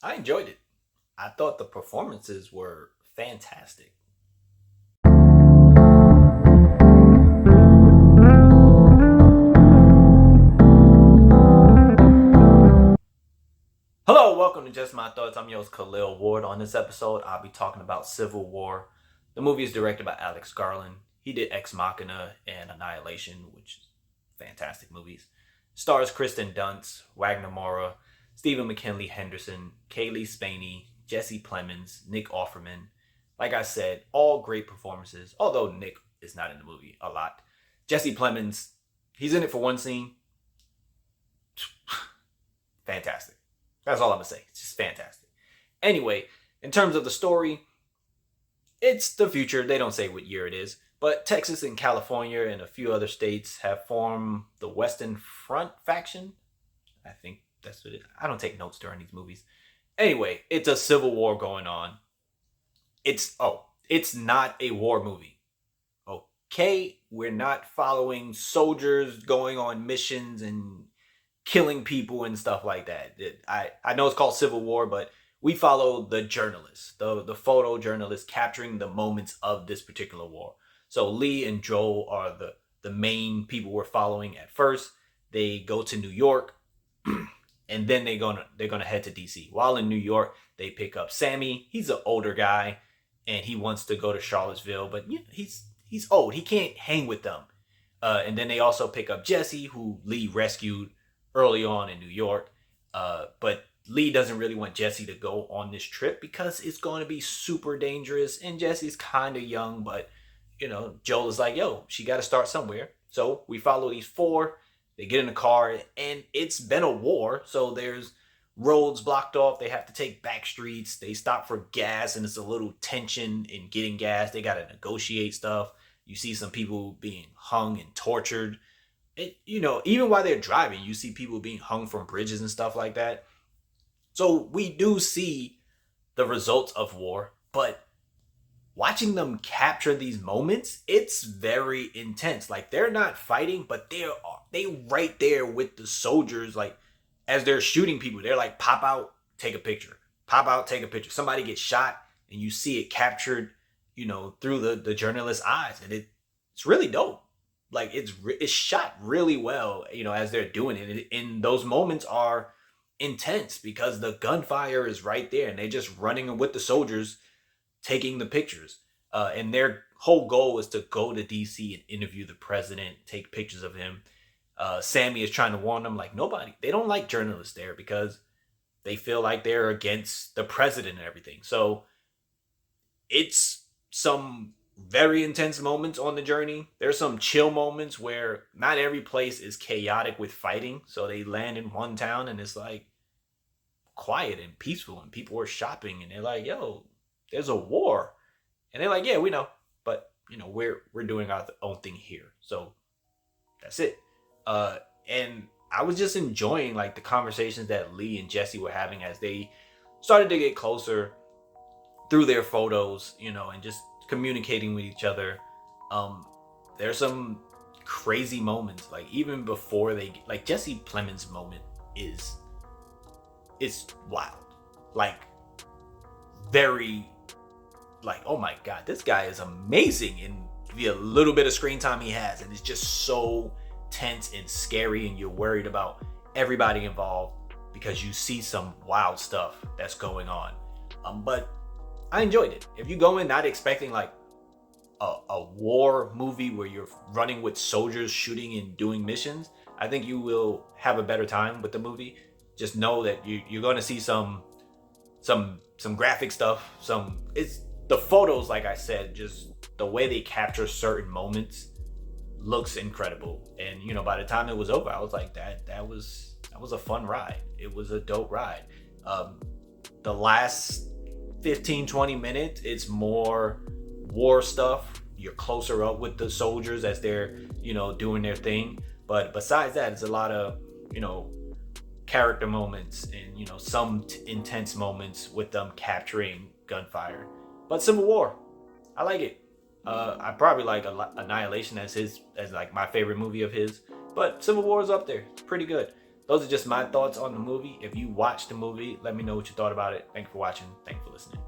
I enjoyed it. I thought the performances were fantastic. Hello, welcome to Just My Thoughts. I'm your host, Khaleel Ward. On this episode, I'll be talking about Civil War. The movie is directed by Alex Garland. He did Ex Machina and Annihilation, which is fantastic movies. Stars Kristen Dunst, Wagner Moura, Stephen McKinley Henderson, Kaylee Spaney, Jesse Plemons, Nick Offerman. Like I said, all great performances, although Nick is not in the movie a lot. Jesse Plemons, he's in it for one scene. Fantastic. That's all I'm gonna say. It's just fantastic. Anyway, in terms of the story, it's the future. They don't say what year it is, but Texas and California and a few other states have formed the Western Front faction. I think that's what it is. I don't take notes during these movies. Anyway, it's a civil war going on. It's not a war movie. Okay, we're not following soldiers going on missions and killing people and stuff like that. I know it's called Civil War, but we follow the journalists, the photojournalists capturing the moments of this particular war. So Lee and Joel are the main people we're following at first. They go to New York, and then they're gonna head to DC. While in New York, they pick up Sammy. He's an older guy, and he wants to go to Charlottesville, but he's old. He can't hang with them. And then they also pick up Jesse, who Lee rescued early on in New York. But Lee doesn't really want Jesse to go on this trip because it's going to be super dangerous. And Jesse's kind of young, but Joel is like, yo, she got to start somewhere. So we follow these four. They get in the car, and it's been a war. So there's roads blocked off. They have to take back streets. They stop for gas, and it's a little tension in getting gas. They got to negotiate stuff. You see some people being hung and tortured. Even while they're driving, you see people being hung from bridges and stuff like that. So we do see the results of war, but watching them capture these moments, it's very intense. Like, they're not fighting, but they right there with the soldiers. Like, as they're shooting people, they're like, pop out, take a picture. Pop out, take a picture. Somebody gets shot, and you see it captured, through the journalist's eyes, and it's really dope. Like, it's shot really well, as they're doing it. And those moments are intense because the gunfire is right there, and they're just running with the soldiers, taking the pictures. And their whole goal is to go to DC and interview the president, take pictures of him. Sammy is trying to warn them, like, they don't like journalists there because they feel like they're against the president and everything. So it's some very intense moments on the journey. There's some chill moments where not every place is chaotic with fighting. So they land in one town, and it's like quiet and peaceful, and people are shopping, and they're like, yo, there's a war. And they're like, yeah, we know, but we're doing our own thing here. So that's it. And I was just enjoying, like, the conversations that Lee and Jesse were having as they started to get closer through their photos, and just communicating with each other. There's some crazy moments, like, even before like Jesse Plemons' moment is wild. Like, very, like, oh my god, this guy is amazing in the little bit of screen time he has, and it's just so tense and scary, and you're worried about everybody involved because you see some wild stuff that's going on. But I enjoyed it. If you go in not expecting like a war movie where you're running with soldiers shooting and doing missions, I think you will have a better time with the movie. Just know that you're going to see some graphic stuff. It's the photos, like I said, just the way they capture certain moments looks incredible. And by the time it was over, I was like, that was a fun ride. It was a dope ride. The last 15-20 minutes, it's more war stuff. You're closer up with the soldiers as they're doing their thing. But besides that, it's a lot of character moments and some intense moments with them capturing gunfire. But Civil War, I like it. I probably like Annihilation as like my favorite movie of his, but Civil War is up there. It's pretty good. those are just my thoughts on the movie. If you watched the movie, let me know what you thought about it. Thank you for watching. Thank you for listening.